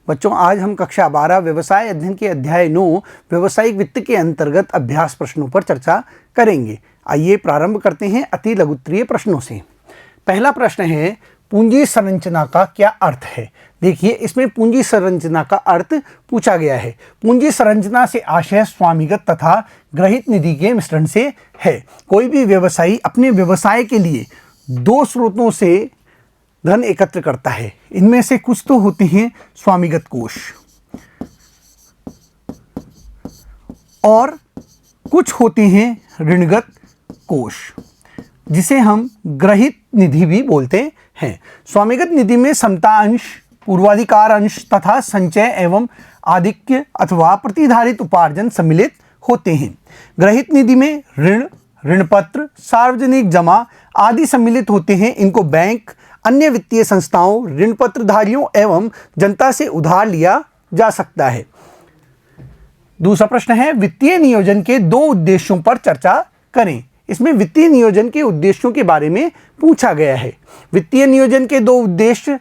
बच्चों, आज हम कक्षा 12 व्यवसाय अध्ययन के अध्याय 9 व्यवसायिक वित्त के अंतर्गत अभ्यास प्रश्नों पर चर्चा करेंगे। आइए प्रारंभ करते हैं अति लघुत्तरीय प्रश्नों से। पहला प्रश्न है, पूंजी संरचना का क्या अर्थ है? देखिए, इसमें पूंजी संरचना का अर्थ पूछा गया है। पूंजी संरचना से आशय स्वामिगत तथा ग्रहित निधि के मिश्रण से है। कोई भी व्यवसायी अपने व्यवसाय के लिए दो स्रोतों से धन एकत्र करता है। इनमें से कुछ तो होते हैं स्वामिगत कोष और कुछ होते हैं ऋणगत कोष, जिसे हम ग्रहित निधि भी बोलते हैं। स्वामिगत निधि में समता अंश, पूर्वाधिकार अंश तथा संचय एवं आधिक्य अथवा प्रतिधारित उपार्जन सम्मिलित होते हैं। ग्रहित निधि में ऋण, ऋणपत्र, सार्वजनिक जमा आदि सम्मिलित होते हैं। इनको बैंक, अन्य वित्तीय संस्थाओं, ऋणपत्रधारियों एवं जनता से उधार लिया जा सकता है। दूसरा प्रश्न है, वित्तीय नियोजन के दो उद्देश्यों पर चर्चा करें। इसमें वित्तीय नियोजन के उद्देश्यों के बारे में पूछा गया है। वित्तीय नियोजन के दो उद्देश्य,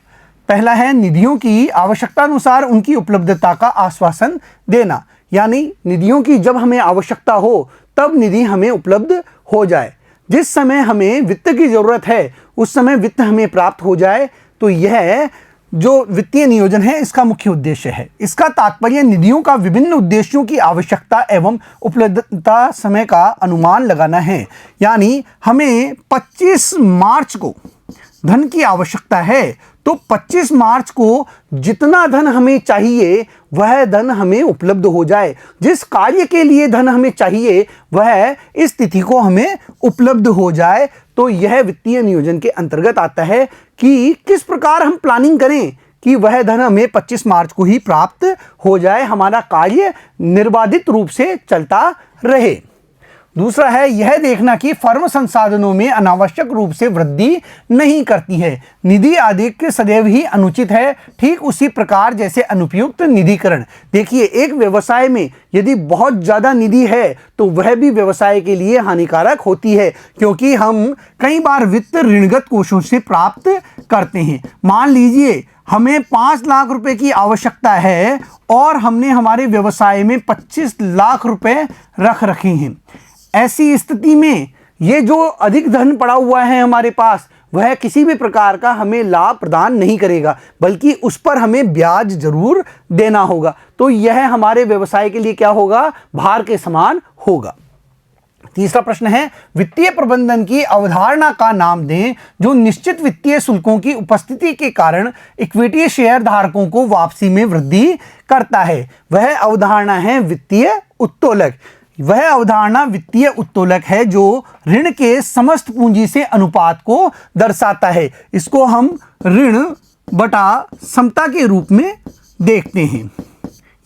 पहला है निधियों की आवश्यकता अनुसार उनकी उपलब्धता का आश्वासन देना, यानी निधियों की जब हमें आवश्यकता हो तब निधि हमें उपलब्ध हो जाए। जिस समय हमें वित्त की जरूरत है उस समय वित्त हमें प्राप्त हो जाए। तो यह जो वित्तीय नियोजन है इसका मुख्य उद्देश्य है। इसका तात्पर्य निधियों का विभिन्न उद्देश्यों की आवश्यकता एवं उपलब्धता समय का अनुमान लगाना है। यानी हमें 25 मार्च को धन की आवश्यकता है, तो 25 मार्च को जितना धन हमें चाहिए वह धन हमें उपलब्ध हो जाए। जिस कार्य के लिए धन हमें चाहिए वह इस तिथि को हमें उपलब्ध हो जाए। तो यह वित्तीय नियोजन के अंतर्गत आता है कि किस प्रकार हम प्लानिंग करें कि वह धन हमें 25 मार्च को ही प्राप्त हो जाए, हमारा कार्य निर्बाधित रूप से चलता रहे। दूसरा है यह देखना कि फर्म संसाधनों में अनावश्यक रूप से वृद्धि नहीं करती है। निधि अधिक सदैव ही अनुचित है, ठीक उसी प्रकार जैसे अनुपयुक्त निधिकरण। देखिए, एक व्यवसाय में यदि बहुत ज़्यादा निधि है तो वह भी व्यवसाय के लिए हानिकारक होती है, क्योंकि हम कई बार वित्त ऋणगत कोषों से प्राप्त करते हैं। मान लीजिए हमें 5 लाख रुपए की आवश्यकता है और हमने हमारे व्यवसाय में 25 लाख रुपए रख रखे हैं। ऐसी स्थिति में ये जो अधिक धन पड़ा हुआ है हमारे पास, वह किसी भी प्रकार का हमें लाभ प्रदान नहीं करेगा, बल्कि उस पर हमें ब्याज जरूर देना होगा। तो यह हमारे व्यवसाय के लिए क्या होगा? भार के समान होगा। तीसरा प्रश्न है, वित्तीय प्रबंधन की अवधारणा का नाम दें जो निश्चित वित्तीय शुल्कों की उपस्थिति के कारण इक्विटी शेयर धारकों को वापसी में वृद्धि करता है। वह अवधारणा है वित्तीय उत्तोलक। वह अवधारणा वित्तीय उत्तोलक है जो ऋण के समस्त पूंजी से अनुपात को दर्शाता है। इसको हम ऋण बटा समता के रूप में देखते हैं।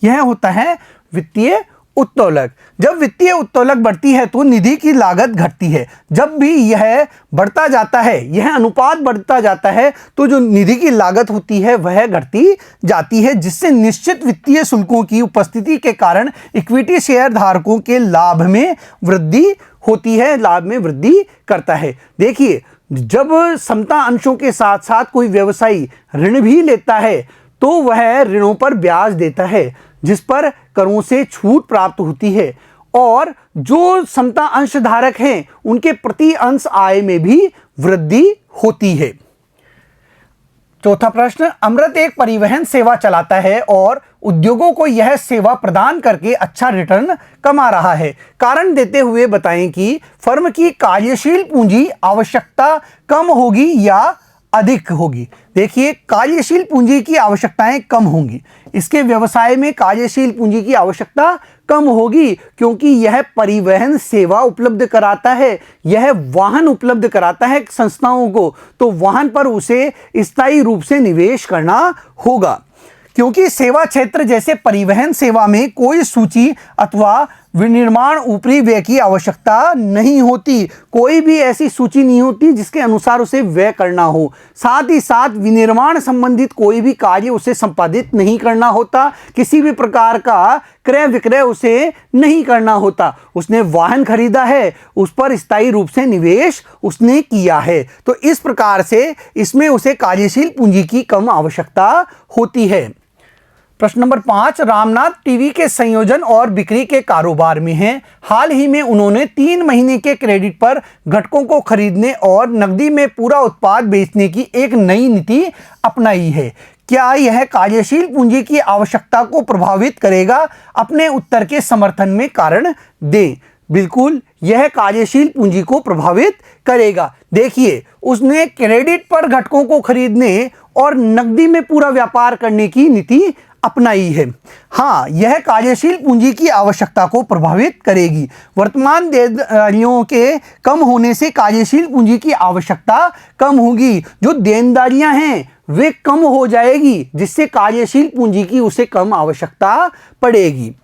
यह होता है वित्तीय उत्तोलक। जब वित्तीय उत्तोलक बढ़ती है तो निधि की लागत घटती है। जब भी यह बढ़ता जाता है, यह अनुपात बढ़ता जाता है, तो जो निधि की लागत होती है वह घटती जाती है, जिससे निश्चित वित्तीय शुल्कों की उपस्थिति के कारण इक्विटी शेयर धारकों के लाभ में वृद्धि होती है, लाभ में वृद्धि करता है। देखिए, जब समता अंशों के साथ साथ कोई व्यवसायी ऋण भी लेता है तो वह ऋणों पर ब्याज देता है, जिस पर करों से छूट प्राप्त होती है, और जो समता अंश धारक हैं उनके प्रति अंश आय में भी वृद्धि होती है। चौथा प्रश्न, अमृत एक परिवहन सेवा चलाता है और उद्योगों को यह सेवा प्रदान करके अच्छा रिटर्न कमा रहा है। कारण देते हुए बताएं कि फर्म की कार्यशील पूंजी आवश्यकता कम होगी या अधिक होगी। देखिए, कार्यशील पूंजी की आवश्यकताएं कम होंगी। इसके व्यवसाय में कार्यशील पूंजी की आवश्यकता कम होगी, क्योंकि यह परिवहन सेवा उपलब्ध कराता है, यह वाहन उपलब्ध कराता है संस्थाओं को, तो वाहन पर उसे स्थायी रूप से निवेश करना होगा। क्योंकि सेवा क्षेत्र जैसे परिवहन सेवा में कोई सूची अथवा विनिर्माण ऊपरी व्यय की आवश्यकता नहीं होती। कोई भी ऐसी सूची नहीं होती जिसके अनुसार उसे व्यय करना हो। साथ ही साथ विनिर्माण संबंधित कोई भी कार्य उसे संपादित नहीं करना होता। किसी भी प्रकार का क्रय विक्रय उसे नहीं करना होता। उसने वाहन खरीदा है, उस पर स्थायी रूप से निवेश उसने किया है। तो इस प्रकार से इसमें उसे कार्यशील पूंजी की कम आवश्यकता होती है। प्रश्न नंबर 5, रामनाथ टीवी के संयोजन और बिक्री के कारोबार में हैं। हाल ही में उन्होंने 3 महीने के क्रेडिट पर घटकों को खरीदने और नकदी में पूरा उत्पाद बेचने की एक नई नीति अपनाई है। क्या यह कार्यशील पूंजी की आवश्यकता को प्रभावित करेगा? अपने उत्तर के समर्थन में कारण दें। बिल्कुल, यह कार्यशील पूंजी को प्रभावित करेगा। देखिए, उसने क्रेडिट पर घटकों को खरीदने और नकदी में पूरा व्यापार करने की नीति अपनाई है। हाँ, यह कार्यशील पूंजी की आवश्यकता को प्रभावित करेगी। वर्तमान देनदारियों के कम होने से कार्यशील पूंजी की आवश्यकता कम होगी। जो देनदारियां हैं वे कम हो जाएगी, जिससे कार्यशील पूंजी की उसे कम आवश्यकता पड़ेगी।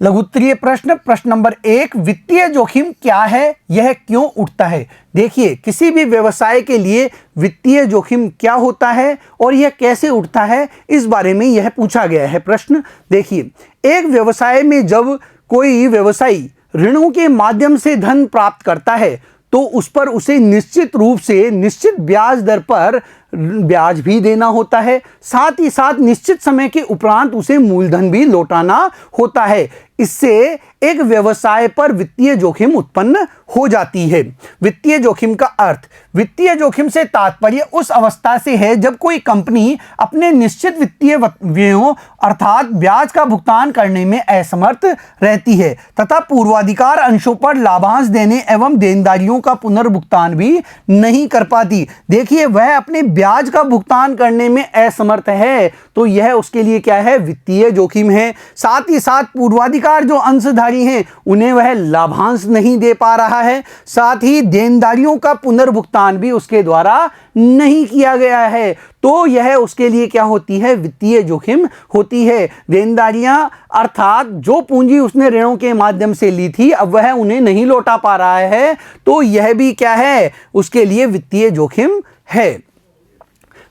लघुत्तरीय प्रश्न, प्रश्न नंबर 1, वित्तीय जोखिम क्या है, यह क्यों उठता है? देखिए, किसी भी व्यवसाय के लिए वित्तीय जोखिम क्या होता है और यह कैसे उठता है, इस बारे में यह पूछा गया है प्रश्न। देखिए, एक व्यवसाय में जब कोई व्यवसायी ऋणों के माध्यम से धन प्राप्त करता है तो उस पर उसे निश्चित रूप से निश्चित ब्याज दर पर ब्याज भी देना होता है। साथ ही साथ निश्चित समय के उपरांत उसे मूलधन भी लौटाना होता है। इससे एक व्यवसाय पर वित्तीय जोखिम उत्पन्न हो जाती है। वित्तीय जोखिम का अर्थ, वित्तीय जोखिम से तात्पर्य उस अवस्था से है जब कोई कंपनी अपने निश्चित वित्तीय व्ययों अर्थात ब्याज का भुगतान करने में असमर्थ रहती है तथा पूर्वाधिकार अंशों पर लाभांश देने एवं देनदारियों का पुनर्भुगतान भी नहीं कर पाती। देखिए, वह अपने ब्याज का भुगतान करने में असमर्थ है तो यह उसके लिए क्या है? वित्तीय जोखिम है। साथ ही साथ पूर्वाधिकार जो अंशधारी हैं उन्हें वह लाभांश नहीं दे पा रहा है। साथ ही देनदारियों का पुनर्भुगतान भी उसके द्वारा नहीं किया गया है तो यह उसके लिए क्या होती है? वित्तीय जोखिम होती है। देनदारियां अर्थात जो पूंजी उसने ऋणों के माध्यम से ली थी अब वह उन्हें नहीं लौटा पा रहा है तो यह भी क्या है? उसके लिए वित्तीय जोखिम है।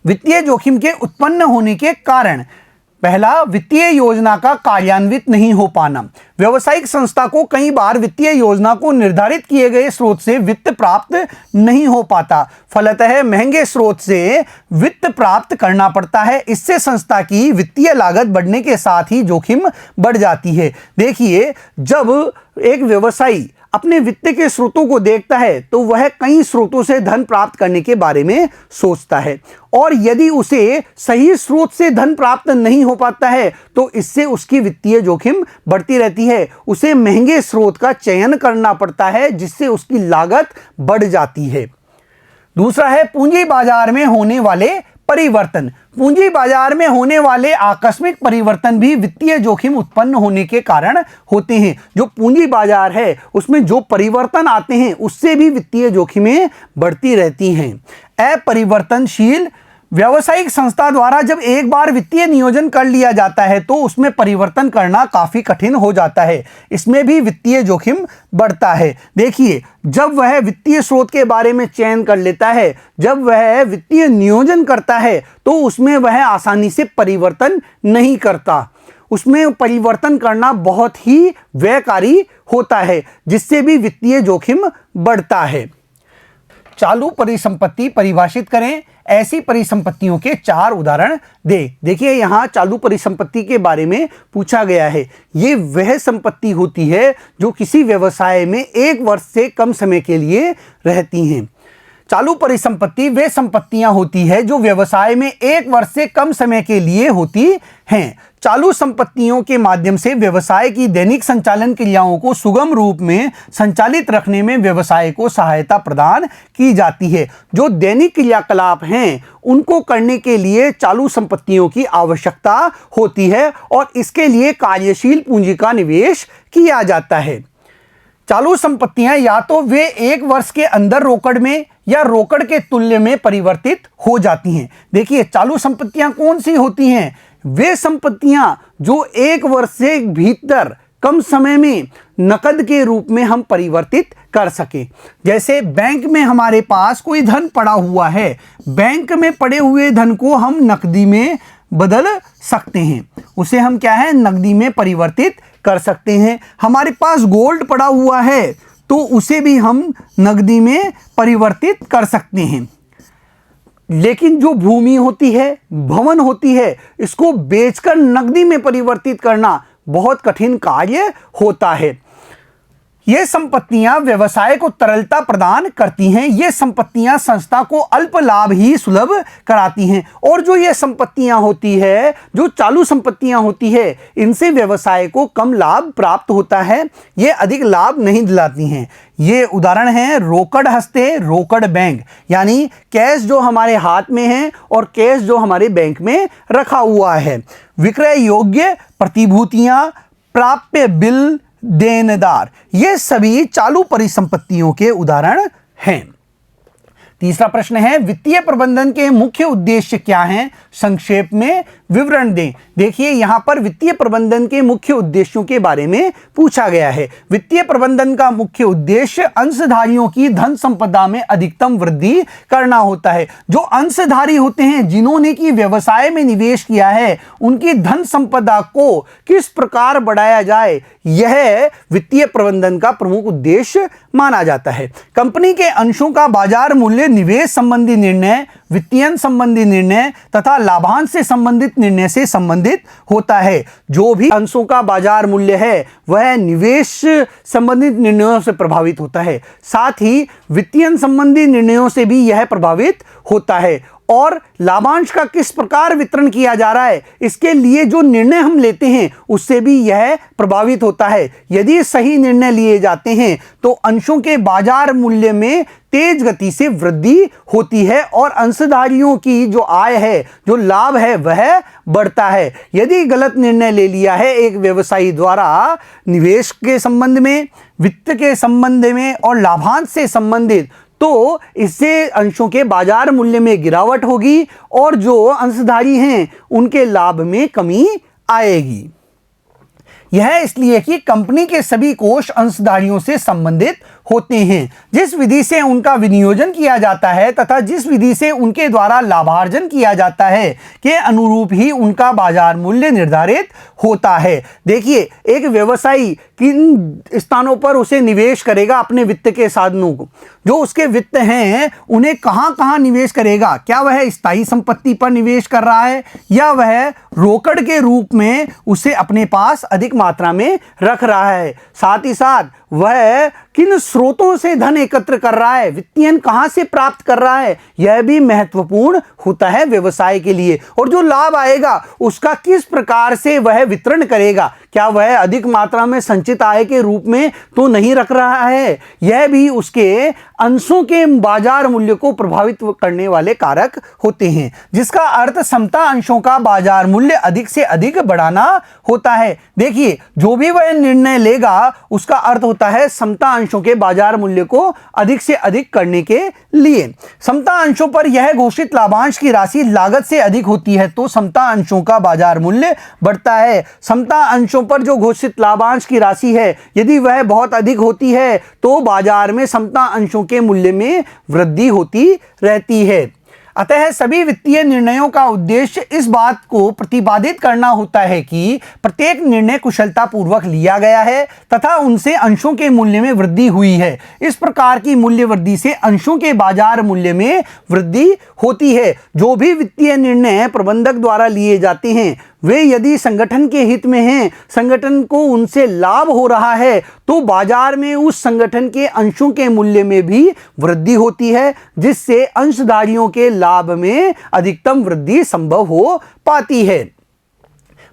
वित्तीय जोखिम के उत्पन्न होने के कारण, पहला, वित्तीय योजना का कार्यान्वित नहीं हो पाना। व्यावसायिक संस्था को कई बार वित्तीय योजना को निर्धारित किए गए स्रोत से वित्त प्राप्त नहीं हो पाता, फलतः महंगे स्रोत से वित्त प्राप्त करना पड़ता है। इससे संस्था की वित्तीय लागत बढ़ने के साथ ही जोखिम बढ़ जाती है। देखिए, जब एक व्यवसायी अपने वित्त के स्रोतों को देखता है तो वह कई स्रोतों से धन प्राप्त करने के बारे में सोचता है और यदि उसे सही स्रोत से धन प्राप्त नहीं हो पाता है तो इससे उसकी वित्तीय जोखिम बढ़ती रहती है। उसे महंगे स्रोत का चयन करना पड़ता है जिससे उसकी लागत बढ़ जाती है। दूसरा है पूंजी बाजार में होने वाले परिवर्तन। पूंजी बाजार में होने वाले आकस्मिक परिवर्तन भी वित्तीय जोखिम उत्पन्न होने के कारण होते हैं। जो पूंजी बाजार है उसमें जो परिवर्तन आते हैं उससे भी वित्तीय जोखिमें बढ़ती रहती हैं। अपरिवर्तनशील व्यावसायिक संस्था द्वारा जब एक बार वित्तीय नियोजन कर लिया जाता है तो उसमें परिवर्तन करना काफी कठिन हो जाता है। इसमें भी वित्तीय जोखिम बढ़ता है। देखिए, जब वह वित्तीय स्रोत के बारे में चयन कर लेता है, जब वह वित्तीय नियोजन करता है तो उसमें वह आसानी से परिवर्तन नहीं करता। उसमें परिवर्तन करना बहुत ही व्ययकारी होता है जिससे भी वित्तीय जोखिम बढ़ता है। चालू परिसंपत्ति परिभाषित करें। ऐसी परिसंपत्तियों के 4 उदाहरण दे। देखिए, यहाँ चालू परिसंपत्ति के बारे में पूछा गया है। ये वह संपत्ति होती है जो किसी व्यवसाय में 1 वर्ष से कम समय के लिए रहती हैं। चालू परिसंपत्ति वे संपत्तियां होती है जो व्यवसाय में 1 वर्ष से कम समय के लिए होती हैं। चालू संपत्तियों के माध्यम से व्यवसाय की दैनिक संचालन क्रियाओं को सुगम रूप में संचालित रखने में व्यवसाय को सहायता प्रदान की जाती है। जो दैनिक क्रियाकलाप हैं उनको करने के लिए चालू संपत्तियों की आवश्यकता होती है और इसके लिए कार्यशील पूंजी का निवेश किया जाता है। चालू संपत्तियां या तो वे 1 वर्ष के अंदर रोकड़ में या रोकड़ के तुल्य में परिवर्तित हो जाती हैं। देखिए, चालू संपत्तियां कौन सी होती हैं? वे संपत्तियां जो 1 वर्ष से भीतर कम समय में नकद के रूप में हम परिवर्तित कर सकें। जैसे बैंक में हमारे पास कोई धन पड़ा हुआ है, बैंक में पड़े हुए धन को हम नकदी में बदल सकते हैं, उसे हम क्या है? नकदी में परिवर्तित कर सकते हैं। हमारे पास गोल्ड पड़ा हुआ है तो उसे भी हम नकदी में परिवर्तित कर सकते हैं। लेकिन जो भूमि होती है, भवन होती है, इसको बेचकर नकदी में परिवर्तित करना बहुत कठिन कार्य होता है। ये संपत्तियां व्यवसाय को तरलता प्रदान करती हैं। ये संपत्तियां संस्था को अल्प लाभ ही सुलभ कराती हैं। और जो ये संपत्तियां होती है, जो चालू संपत्तियां होती है, इनसे व्यवसाय को कम लाभ प्राप्त होता है, ये अधिक लाभ नहीं दिलाती हैं। ये उदाहरण हैं रोकड़ हस्ते, रोकड़ बैंक, यानी कैश जो हमारे हाथ में है और कैश जो हमारे बैंक में रखा हुआ है। विक्रय योग्य प्रतिभूतियां, प्राप्य बिल, देनदार, ये सभी चालू परिसंपत्तियों के उदाहरण हैं। तीसरा प्रश्न है, वित्तीय प्रबंधन के मुख्य उद्देश्य क्या हैं? संक्षेप में विवरण दें। देखिए यहां पर वित्तीय प्रबंधन के मुख्य उद्देश्यों के बारे में पूछा गया है। वित्तीय प्रबंधन का मुख्य उद्देश्य अंशधारियों की धन संपदा में अधिकतम वृद्धि करना होता है। जो अंशधारी होते हैं, जिन्होंने की व्यवसाय में निवेश किया है, उनकी धन संपदा को किस प्रकार बढ़ाया जाए, यह वित्तीय प्रबंधन का प्रमुख उद्देश्य माना जाता है। कंपनी के अंशों का बाजार मूल्य निवेश संबंधी निर्णय, वित्तीयन संबंधी निर्णय तथा लाभांश से संबंधित निर्णय से संबंधित होता है। जो भी अंशों का बाजार मूल्य है वह निवेश संबंधित निर्णयों से प्रभावित होता है, साथ ही वित्तीयन संबंधी निर्णयों से भी यह प्रभावित होता है। और लाभांश का किस प्रकार वितरण किया जा रहा है, इसके लिए जो निर्णय हम लेते हैं उससे भी यह प्रभावित होता है। यदि सही निर्णय लिए जाते हैं तो अंशों के बाजार मूल्य में तेज गति से वृद्धि होती है और अंशधारियों की जो आय है, जो लाभ है, वह बढ़ता है। यदि गलत निर्णय ले लिया है एक व्यवसायी द्वारा निवेश के संबंध में, वित्त के संबंध में और लाभांश से संबंधित, तो इससे अंशों के बाजार मूल्य में गिरावट होगी और जो अंशधारी हैं उनके लाभ में कमी आएगी। यह इसलिए कि कंपनी के सभी कोष अंशधारियों से संबंधित होते हैं। जिस विधि से उनका विनियोजन किया जाता है तथा जिस विधि से उनके द्वारा लाभार्जन किया जाता है के अनुरूप ही उनका बाजार मूल्य निर्धारित होता है। देखिए एक व्यवसायी किन स्थानों पर उसे निवेश करेगा, अपने वित्त के साधनों को, जो उसके वित्त हैं उन्हें कहां कहां निवेश करेगा। क्या वह स्थायी संपत्ति पर निवेश कर रहा है या वह रोकड़ के रूप में उसे अपने पास अधिक मात्रा में रख रहा है। साथ ही साथ वह किन स्रोतों से धन एकत्र कर रहा है, वित्तीयन कहां से प्राप्त कर रहा है, यह भी महत्वपूर्ण होता है व्यवसाय के लिए। और जो लाभ आएगा उसका किस प्रकार से वह वितरण करेगा, क्या वह अधिक मात्रा में संचित आय के रूप में तो नहीं रख रहा है, यह भी उसके अंशों के बाजार मूल्य को प्रभावित करने वाले कारक होते हैं। जिसका अर्थ समता अंशों का बाजार मूल्य अधिक से अधिक बढ़ाना होता है। देखिए जो भी वह निर्णय लेगा उसका अर्थ होता है समता अंशों के बाजार मूल्य को अधिक से अधिक करने के लिए। समता अंशों पर यह घोषित लाभांश की राशि लागत से अधिक होती है तो समता अंशों का बाजार मूल्य बढ़ता है। समता अंशों पर जो घोषित लाभांश की राशि है यदि वह बहुत अधिक होती है तो बाजार में समता अंशों के मूल्य में वृद्धि होती रहती है। अतः सभी वित्तीय निर्णयों का उद्देश्य इस बात को प्रतिपादित करना होता है कि प्रत्येक निर्णय कुशलतापूर्वक लिया गया है तथा उनसे अंशों के मूल्य में वृद्धि हुई है। इस प्रकार की मूल्य वृद्धि से अंशों के बाजार मूल्य में वृद्धि होती है। जो भी वित्तीय निर्णय प्रबंधक द्वारा लिए जाते हैं वे यदि संगठन के हित में हैं, संगठन को उनसे लाभ हो रहा है, तो बाजार में उस संगठन के अंशों के मूल्य में भी वृद्धि होती है, जिससे अंशधारियों के लाभ में अधिकतम वृद्धि संभव हो पाती है।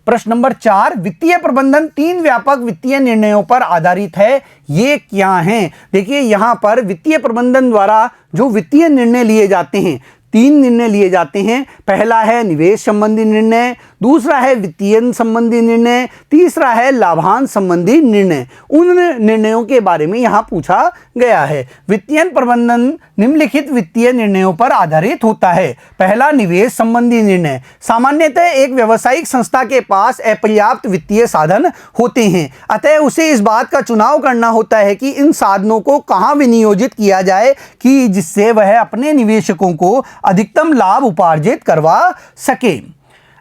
प्रश्न नंबर 4, वित्तीय प्रबंधन 3 व्यापक वित्तीय निर्णयों पर आधारित है, ये क्या हैं? देखिए यहां पर वित्तीय प्रबंधन द्वारा जो वित्तीय निर्णय लिए जाते हैं, 3 निर्णय लिए जाते हैं। पहला है निवेश संबंधी निर्णय, दूसरा है वित्तीय संबंधी निर्णय, तीसरा है लाभांश संबंधी निर्णय। उन निर्णयों के बारे में यहां पूछा गया है। वित्तीय प्रबंधन निम्नलिखित वित्तीय निर्णयों पर आधारित होता है। पहला निवेश संबंधी निर्णय। सामान्यतः एक व्यावसायिक संस्था के पास अपर्याप्त वित्तीय साधन होते हैं, अतः उसे इस बात का चुनाव करना होता है कि इन साधनों को कहां विनियोजित किया जाए कि जिससे वह अपने निवेशकों को अधिकतम लाभ उपार्जित करवा सके।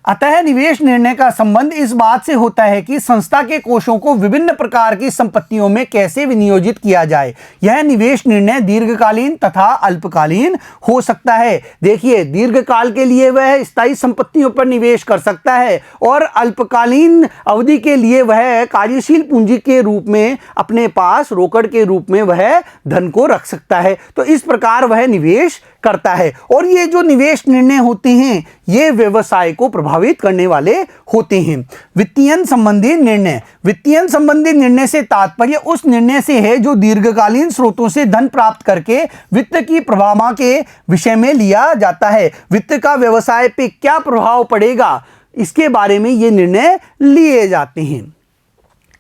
अतः निवेश निर्णय का संबंध इस बात से होता है कि संस्था के कोषों को विभिन्न प्रकार की संपत्तियों में कैसे विनियोजित किया जाए। यह निवेश निर्णय दीर्घकालीन तथा अल्पकालीन हो सकता है। देखिए, दीर्घकाल के लिए वह स्थायी संपत्तियों पर निवेश कर सकता है और अल्पकालीन अवधि के लिए वह कार्यशील पूंजी के रूप में अपने पास रोकड़ के रूप में वह धन को रख सकता है। तो इस प्रकार वह निवेश करता है। और ये जो निवेश निर्णय होते हैं ये व्यवसाय को प्रभावित करने वाले होते हैं। वित्तीयन संबंधी निर्णय। वित्तीयन संबंधी निर्णय से तात्पर्य उस निर्णय से है जो दीर्घकालीन स्रोतों से धन प्राप्त करके वित्त की प्रवाह के विषय में लिया जाता है। वित्त का व्यवसाय पे क्या प्रभाव पड़ेगा इसके बारे में ये निर्णय लिए जाते हैं।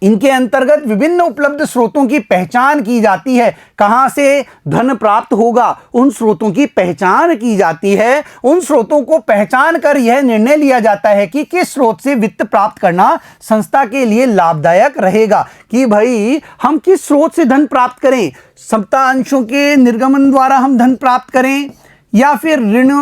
इनके अंतर्गत विभिन्न उपलब्ध स्रोतों की पहचान की जाती है। कहां से धन प्राप्त होगा उन स्रोतों की पहचान की जाती है। उन स्रोतों को पहचान कर यह निर्णय लिया जाता है कि किस स्रोत से वित्त प्राप्त करना संस्था के लिए लाभदायक रहेगा। कि भाई हम किस स्रोत से धन प्राप्त करें, समता अंशों के निर्गमन द्वारा हम धन प्राप्त करें या फिर ऋण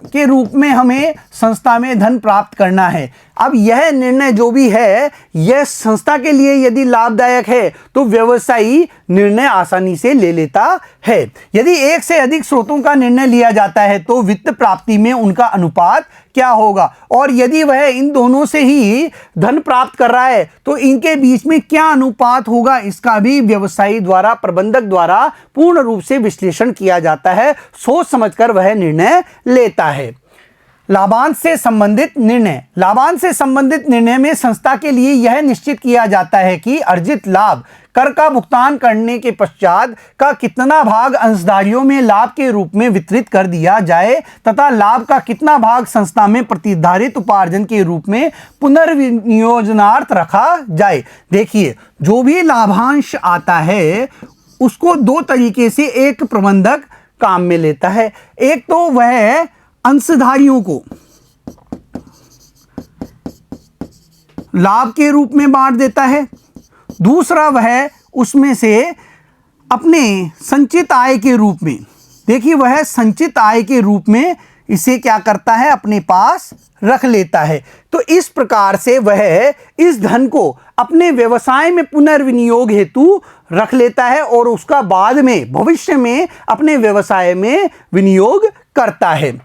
के रूप में हमें संस्था में धन प्राप्त करना है। अब यह निर्णय जो भी है यह संस्था के लिए यदि लाभदायक है तो व्यवसायी निर्णय आसानी से ले लेता है। यदि एक से अधिक स्रोतों का निर्णय लिया जाता है तो वित्त प्राप्ति में उनका अनुपात क्या होगा, और यदि वह इन दोनों से ही धन प्राप्त कर रहा है तो इनके बीच में क्या अनुपात होगा, इसका भी व्यवसायी द्वारा, प्रबंधक द्वारा पूर्ण रूप से विश्लेषण किया जाता है। सोच समझकर वह निर्णय लेता है। लाभांश से संबंधित निर्णय। लाभांश से संबंधित निर्णय में संस्था के लिए यह निश्चित किया जाता है कि अर्जित लाभ कर का भुगतान करने के पश्चात का कितना भाग अंशधारियों में लाभ के रूप में वितरित कर दिया जाए तथा लाभ का कितना भाग संस्था में प्रतिधारित उपार्जन के रूप में पुनर्विनियोजनार्थ रखा जाए। देखिए, जो भी लाभांश आता है उसको दो तरीके से एक प्रबंधक काम में लेता है। एक तो वह अंशधारियों को लाभ के रूप में बांट देता है, दूसरा वह उसमें से अपने संचित आय के रूप में, देखिए वह संचित आय के रूप में इसे क्या करता है, अपने पास रख लेता है। तो इस प्रकार से वह इस धन को अपने व्यवसाय में पुनर्विनियोग हेतु रख लेता है और उसका बाद में भविष्य में अपने व्यवसाय में विनियोग करता है।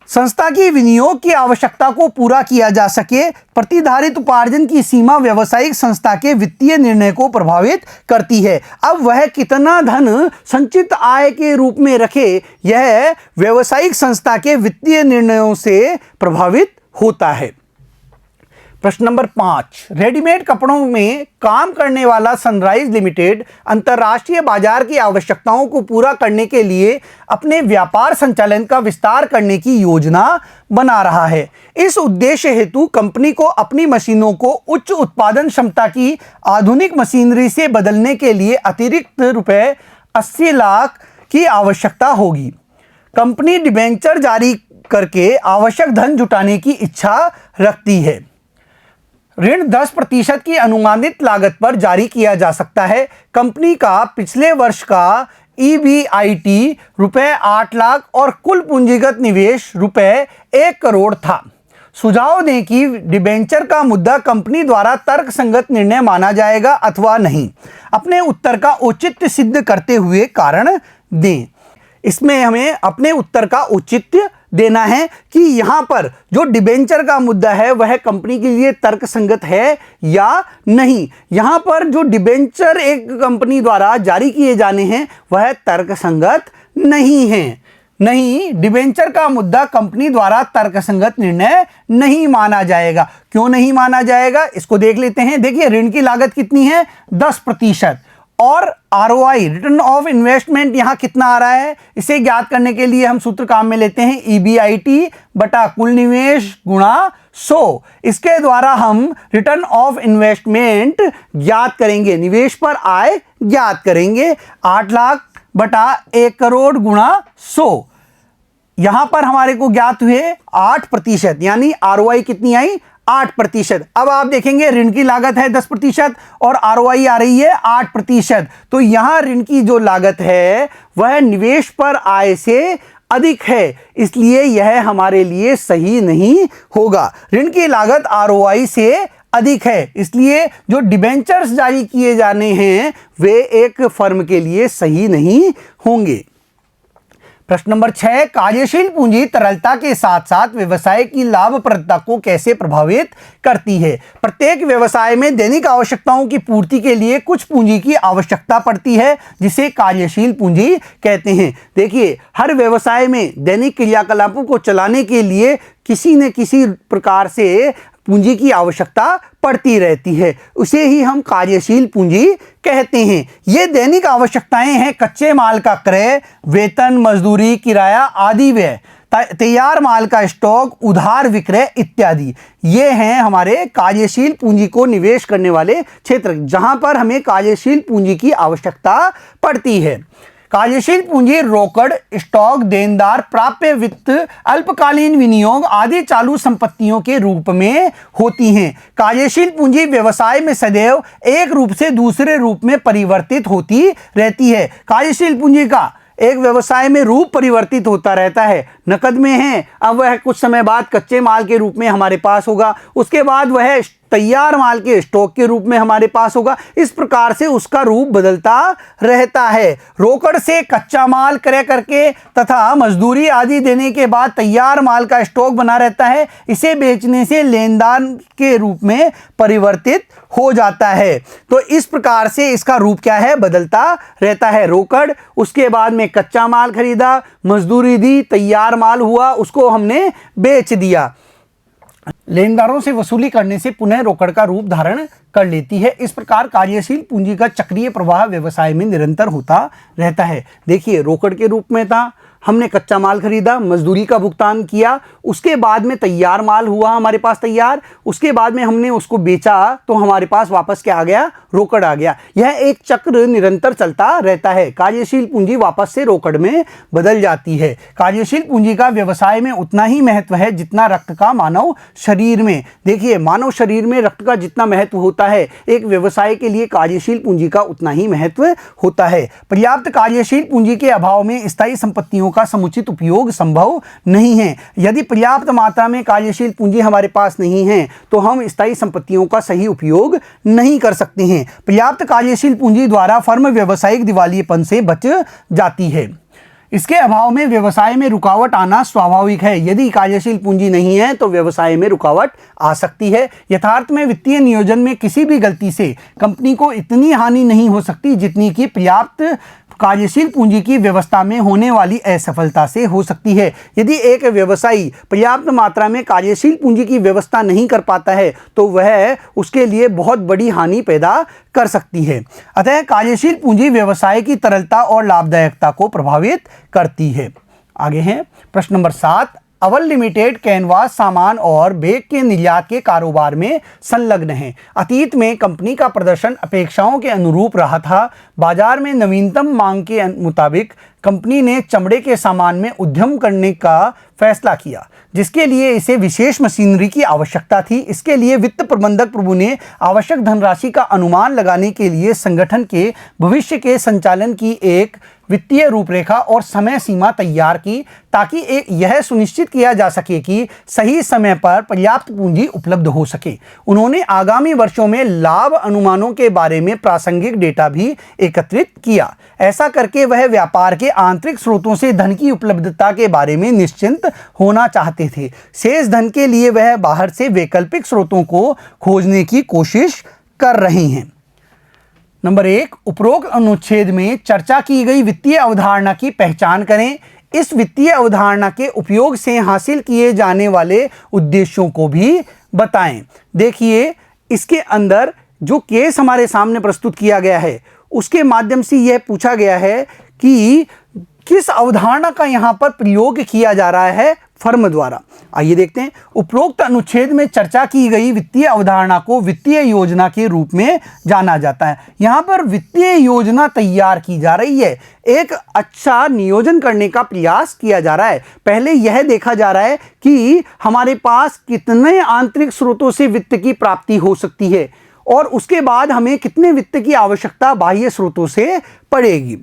संस्था की विनियोग की आवश्यकता को पूरा किया जा सके प्रतिधारित उपार्जन की सीमा व्यवसायिक संस्था के वित्तीय निर्णय को प्रभावित करती है। अब वह कितना धन संचित आय के रूप में रखे यह व्यवसायिक संस्था के वित्तीय निर्णयों से प्रभावित होता है। प्रश्न नंबर 5, रेडीमेड कपड़ों में काम करने वाला सनराइज लिमिटेड अंतर्राष्ट्रीय बाजार की आवश्यकताओं को पूरा करने के लिए अपने व्यापार संचालन का विस्तार करने की योजना बना रहा है। इस उद्देश्य हेतु कंपनी को अपनी मशीनों को उच्च उत्पादन क्षमता की आधुनिक मशीनरी से बदलने के लिए अतिरिक्त रुपए 80 लाख की आवश्यकता होगी। कंपनी डिबेंचर जारी करके आवश्यक धन जुटाने की इच्छा रखती है। ऋण 10% की अनुमानित लागत पर जारी किया जा सकता है। कंपनी का पिछले वर्ष का EBIT रुपए 8 लाख और कुल पूंजीगत निवेश रुपए 1 करोड़ था। सुझाव दें कि डिबेंचर का मुद्दा कंपनी द्वारा तर्कसंगत निर्णय माना जाएगा अथवा नहीं। अपने उत्तर का औचित्य सिद्ध करते हुए कारण दें। इसमें हमें अपने उत्तर का औचित्य देना है कि यहां पर जो डिबेंचर का मुद्दा है वह कंपनी के लिए तर्कसंगत है या नहीं। यहां पर जो डिबेंचर एक कंपनी द्वारा जारी किए जाने हैं वह तर्कसंगत नहीं है। नहीं, डिबेंचर का मुद्दा कंपनी द्वारा तर्कसंगत निर्णय नहीं माना जाएगा। क्यों नहीं माना जाएगा इसको देख लेते हैं। देखिए, ऋण की लागत कितनी है, 10% और ROI रिटर्न ऑफ इन्वेस्टमेंट यहां कितना आ रहा है, इसे ज्ञात करने के लिए हम सूत्र काम में लेते हैं EBIT बटा कुल निवेश गुणा 100। इसके द्वारा हम रिटर्न ऑफ इन्वेस्टमेंट ज्ञात करेंगे, निवेश पर आय ज्ञात करेंगे। 8 लाख बटा 1 करोड़ गुणा 100, यहां पर हमारे को ज्ञात हुए 8%, यानी ROI कितनी आई, 8%। अब आप देखेंगे ऋण की लागत है 10% और ROI आ रही है 8%। तो यहां ऋण की जो लागत है वह निवेश पर आय से अधिक है, इसलिए यह हमारे लिए सही नहीं होगा। ऋण की लागत ROI से अधिक है, इसलिए जो डिबेंचर्स जारी किए जाने हैं वे एक फर्म के लिए सही नहीं होंगे। प्रश्न नंबर 6, कार्यशील पूंजी तरलता के साथ साथ व्यवसाय की लाभप्रदता को कैसे प्रभावित करती है? प्रत्येक व्यवसाय में दैनिक आवश्यकताओं की पूर्ति के लिए कुछ पूंजी की आवश्यकता पड़ती है, जिसे कार्यशील पूंजी कहते हैं। देखिए, हर व्यवसाय में दैनिक क्रियाकलापों को चलाने के लिए किसी न किसी प्रकार से पूंजी की आवश्यकता पड़ती रहती है, उसे ही हम कार्यशील पूंजी कहते हैं। ये दैनिक आवश्यकताएं हैं कच्चे माल का क्रय, वेतन, मजदूरी, किराया आदि व्यय, तैयार माल का स्टॉक, उधार विक्रय इत्यादि। ये हैं हमारे कार्यशील पूंजी को निवेश करने वाले क्षेत्र, जहां पर हमें कार्यशील पूंजी की आवश्यकता पड़ती है। कार्यशील पूंजी रोकड़, स्टॉक, देनदार, प्राप्य वित्त, अल्पकालीन विनियोग आदि चालू संपत्तियों के रूप में होती हैं। कार्यशील पूंजी व्यवसाय में सदैव एक रूप से दूसरे रूप में परिवर्तित होती रहती है। कार्यशील पूंजी का एक व्यवसाय में रूप परिवर्तित होता रहता है। नकद में है, अब वह कुछ समय बाद कच्चे माल के रूप में हमारे पास होगा, उसके बाद वह तैयार माल के स्टॉक के रूप में हमारे पास होगा। इस प्रकार से उसका रूप बदलता रहता है। रोकड़ से कच्चा माल क्रय करके तथा मजदूरी आदि देने के बाद तैयार माल का स्टॉक बना रहता है। इसे बेचने से लेनदार के रूप में परिवर्तित हो जाता है। तो इस प्रकार से इसका रूप क्या है, बदलता रहता है। रोकड़, उसके बाद में कच्चा माल खरीदा, मजदूरी दी, तैयार माल हुआ, उसको हमने बेच दिया। लेनदारों से वसूली करने से पुनः रोकड़ का रूप धारण कर लेती है। इस प्रकार कार्यशील पूंजी का चक्रीय प्रवाह व्यवसाय में निरंतर होता रहता है। देखिए, रोकड़ के रूप में था, हमने कच्चा माल खरीदा, मजदूरी का भुगतान किया, उसके बाद में तैयार माल हुआ हमारे पास तैयार, उसके बाद में हमने उसको बेचा तो हमारे पास वापस क्या आ गया, रोकड़ आ गया। यह एक चक्र निरंतर चलता रहता है। कार्यशील पूंजी वापस से रोकड़ में बदल जाती है। कार्यशील पूंजी का व्यवसाय में उतना ही महत्व है जितना रक्त का मानव शरीर में। देखिए, मानव शरीर में रक्त का जितना महत्व होता है, एक व्यवसाय के लिए कार्यशील पूंजी का उतना ही महत्व होता है। पर्याप्त कार्यशील पूंजी के अभाव में स्थायी संपत्तियों का समुचित उपयोग संभव नहीं है। यदि पर्याप्त मात्रा में कार्यशील पूंजी हमारे पास नहीं है तो हम स्थायी संपत्तियों का सही उपयोग नहीं कर सकते हैं। पर्याप्त कार्यशील पूंजी द्वारा फर्म व्यावसायिक दिवालियेपन से बच जाती है। इसके अभाव में व्यवसाय में रुकावट आना स्वाभाविक है। यदि कार्यशील पूंजी नहीं है तो व्यवसाय में रुकावट आ सकती है। यथार्थ में वित्तीय नियोजन में किसी भी गलती से कंपनी को इतनी हानि नहीं हो सकती जितनी कि पर्याप्त कार्यशील पूंजी की व्यवस्था में होने वाली असफलता से हो सकती है। यदि एक व्यवसायी पर्याप्त मात्रा में कार्यशील पूंजी की व्यवस्था नहीं कर पाता है तो वह उसके लिए बहुत बड़ी हानि पैदा कर सकती है। अतः कार्यशील पूंजी व्यवसाय की तरलता और लाभदायकता को प्रभावित करती है। आगे हैं प्रश्न नंबर 7, अवल लिमिटेड कैनवास सामान और बैग के निर्यात के कारोबार में संलग्न है। अतीत में कंपनी का प्रदर्शन अपेक्षाओं के अनुरूप रहा था। बाजार में नवीनतम मांग के मुताबिक कंपनी ने चमड़े के सामान में उद्यम करने का फैसला किया, जिसके लिए इसे विशेष मशीनरी की आवश्यकता थी। इसके लिए वित्त प्रबंधक प्रभु ने आवश्यक धनराशि का अनुमान लगाने के लिए संगठन के भविष्य के संचालन की एक वित्तीय रूपरेखा और समय सीमा तैयार की, ताकि यह सुनिश्चित किया जा सके कि सही समय पर पर्याप्त पूंजी उपलब्ध हो सके। उन्होंने आगामी वर्षों में लाभ अनुमानों के बारे में प्रासंगिक डेटा भी एकत्रित किया। ऐसा करके वह व्यापार के आंतरिक स्रोतों से धन की उपलब्धता के बारे में निश्चिंत होना चाहते थे। शेष धन के लिए वह बाहर से वैकल्पिक स्रोतों को खोजने की कोशिश कर रहे हैं। नंबर 1, उपरोक्त अनुच्छेद में चर्चा की गई वित्तीय अवधारणा की पहचान करें। इस वित्तीय अवधारणा के उपयोग से हासिल किए जाने वाले उद्देश्यों को भी बताएं। देखिए, इसके अंदर जो केस हमारे सामने प्रस्तुत किया गया है उसके माध्यम से यह पूछा गया है कि किस अवधारणा का यहाँ पर प्रयोग किया जा रहा है फर्म द्वारा। आइए देखते हैं। उपरोक्त अनुच्छेद में चर्चा की गई वित्तीय अवधारणा को वित्तीय योजना के रूप में जाना जाता है। यहाँ पर वित्तीय योजना तैयार की जा रही है, एक अच्छा नियोजन करने का प्रयास किया जा रहा है। पहले यह देखा जा रहा है कि हमारे पास कितने आंतरिक स्रोतों से वित्त की प्राप्ति हो सकती है और उसके बाद हमें कितने वित्त की आवश्यकता बाह्य स्रोतों से पड़ेगी।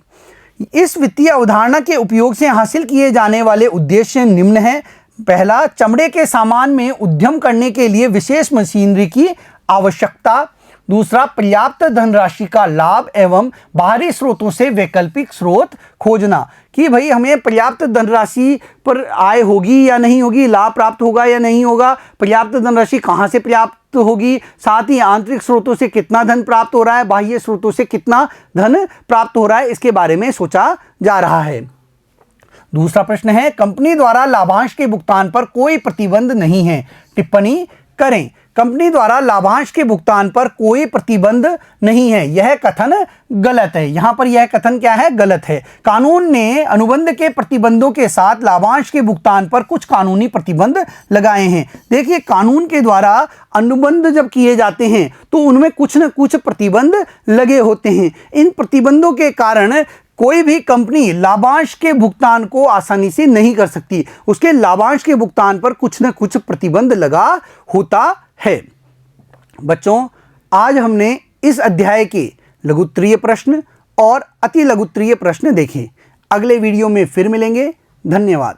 इस वित्तीय अवधारणा के उपयोग से हासिल किए जाने वाले उद्देश्य निम्न हैं। पहला, चमड़े के सामान में उद्यम करने के लिए विशेष मशीनरी की आवश्यकता। दूसरा, पर्याप्त धनराशि का लाभ एवं बाहरी स्रोतों से वैकल्पिक स्रोत खोजना, कि भाई हमें पर्याप्त धनराशि पर आय होगी या नहीं होगी, लाभ प्राप्त होगा या नहीं होगा, पर्याप्त धनराशि कहाँ से प्राप्त होगी, साथ ही आंतरिक स्रोतों से कितना धन प्राप्त हो रहा है, बाह्य स्रोतों से कितना धन प्राप्त हो रहा है, इसके बारे में सोचा जा रहा है। दूसरा प्रश्न है, कंपनी द्वारा लाभांश के भुगतान पर कोई प्रतिबंध नहीं है, टिप्पणी करें। कंपनी द्वारा लाभांश के भुगतान पर कोई प्रतिबंध नहीं है, यह कथन गलत है। यहां पर यह कथन क्या है, गलत है। कानून ने अनुबंध के प्रतिबंधों के साथ लाभांश के भुगतान पर कुछ कानूनी प्रतिबंध लगाए हैं। देखिए, कानून के द्वारा अनुबंध जब किए जाते हैं तो उनमें कुछ न कुछ प्रतिबंध लगे होते हैं। इन प्रतिबंधों के कारण कोई भी कंपनी लाभांश के भुगतान को आसानी से नहीं कर सकती, उसके लाभांश के भुगतान पर कुछ न कुछ प्रतिबंध लगा होता है। बच्चों, आज हमने इस अध्याय के लघुत्तरीय प्रश्न और अति लघुत्तरीय प्रश्न देखे। अगले वीडियो में फिर मिलेंगे। धन्यवाद।